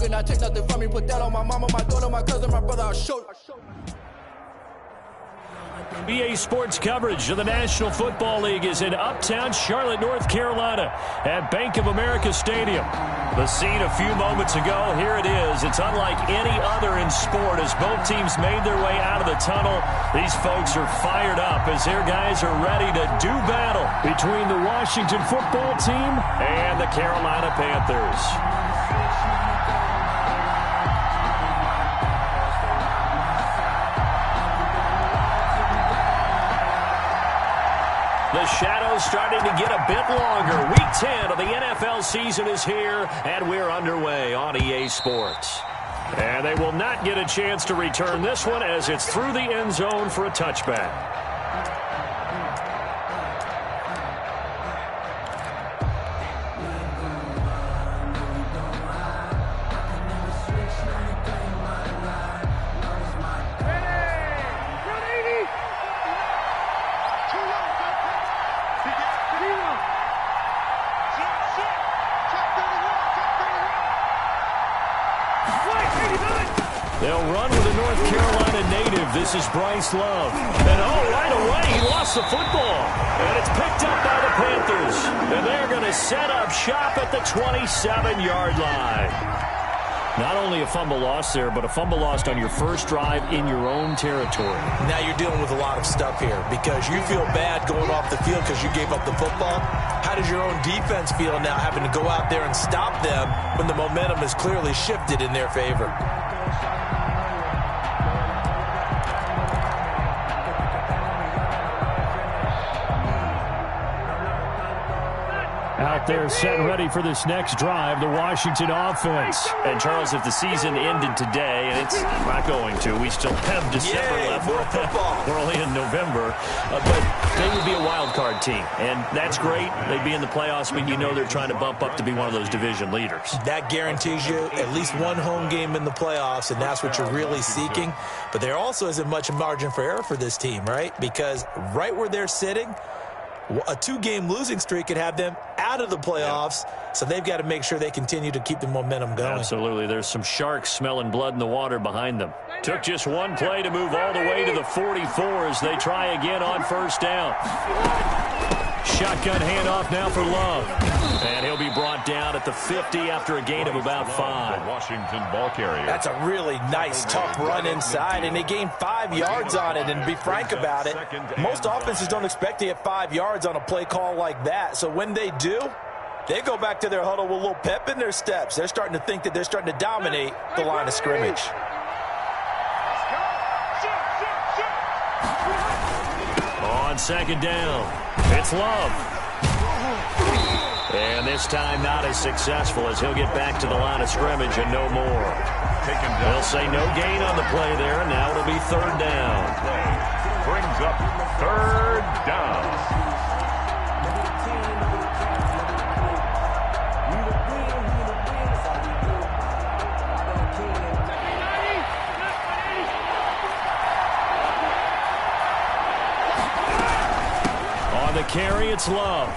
cannot take nothing from me. Put that on my mama, my daughter, my cousin, my brother. I'll show. BA Sports coverage of the National Football League is in uptown Charlotte, North Carolina at Bank of America Stadium. The scene a few moments ago, here it is. It's unlike any other in sport as both teams made their way out of the tunnel. These folks are fired up as their guys are ready to do battle between the Washington football team and the Carolina Panthers. The shadow's starting to get a bit longer. Week 10 of the NFL season is here, and we're underway on EA Sports. And they will not get a chance to return this one as it's through the end zone for a touchback. They'll run with a North Carolina native. This is Bryce Love. And right away, he lost the football. And it's picked up by the Panthers. And they're going to set up shop at the 27-yard line. Not only a fumble loss there, but a fumble lost on your first drive in your own territory. Now you're dealing with a lot of stuff here because you feel bad going off the field because you gave up the football. How does your own defense feel now having to go out there and stop them when the momentum is clearly shifted in their favor? Out there set ready for this next drive, the Washington offense. And Charles, if the season ended today, and it's not going to, we still have December left. More football. We're only in November, but they would be a wild card team, and that's great. They'd be in the playoffs, but you know they're trying to bump up to be one of those division leaders. That guarantees you at least one home game in the playoffs, and that's what you're really seeking. But there also isn't much margin for error for this team, right? Because right where they're sitting, a two-game losing streak could have them out of the playoffs, so they've got to make sure they continue to keep the momentum going. Absolutely. There's some sharks smelling blood in the water behind them. Took just one play to move all the way to the 44 as they try again on first down. Shotgun handoff now for Love. And he'll be brought down at the 50 after a gain of about 5. Washington ball carrier. That's a really nice, tough run inside, and they gained 5 yards on it. And to be frank about it, most offenses don't expect to get 5 yards on a play call like that. So when they do, they go back to their huddle with a little pep in their steps. They're starting to think that they're starting to dominate the line of scrimmage. On second down, it's Love. And this time not as successful as he'll get back to the line of scrimmage and no more. They'll say no gain on the play there, and now it'll be third down. Brings up third down. The carry, it's Love.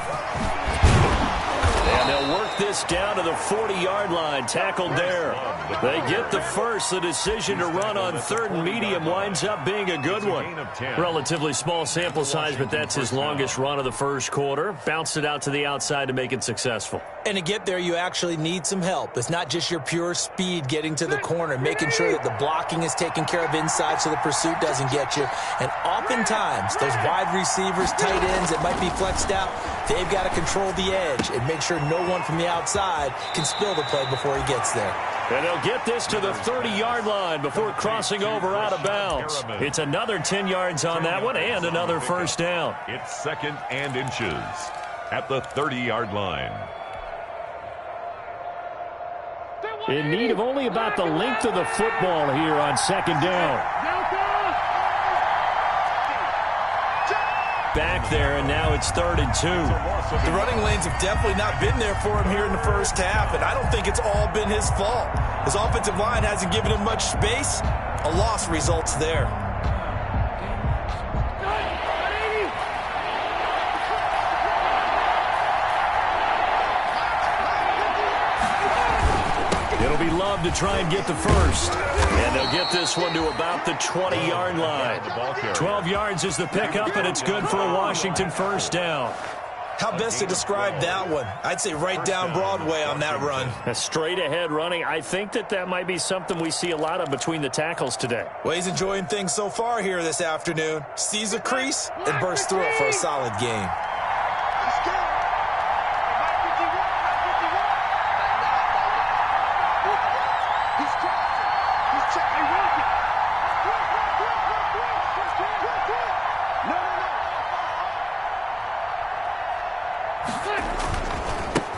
And they'll work this down to the 40-yard line, tackled there. They get the first. The decision to run on third and medium winds up being a good one. Relatively small sample size, but that's his longest run of the first quarter. Bounced it out to the outside to make it successful. And to get there, you actually need some help. It's not just your pure speed getting to the corner, making sure that the blocking is taken care of inside so the pursuit doesn't get you. And oftentimes, those wide receivers, tight ends that might be flexed out, they've got to control the edge and make sure no one from the outside can spill the play before he gets there. And they'll get this to the 30-yard line before crossing over out of bounds. It's another 10 yards on that one and another first down. It's second and inches at the 30-yard line. In need of only about the length of the football here on second down. Back there, and now it's 3rd and 2. The running lanes have definitely not been there for him here in the first half, and I don't think it's all been his fault. His offensive line hasn't given him much space. A loss results there. It'll be Love to try and get the first. And they'll get this one to about the 20-yard line. 12 yards is the pickup, and it's good for a Washington first down. How best to describe that one? I'd say right down Broadway on that run. A straight-ahead running. I think that might be something we see a lot of between the tackles today. Well, he's enjoying things so far here this afternoon. Sees a crease and bursts through it for a solid gain.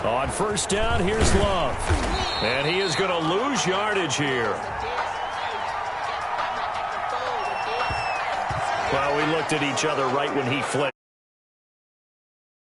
On first down, here's Love. And he is going to lose yardage here. Well, we looked at each other right when he flipped.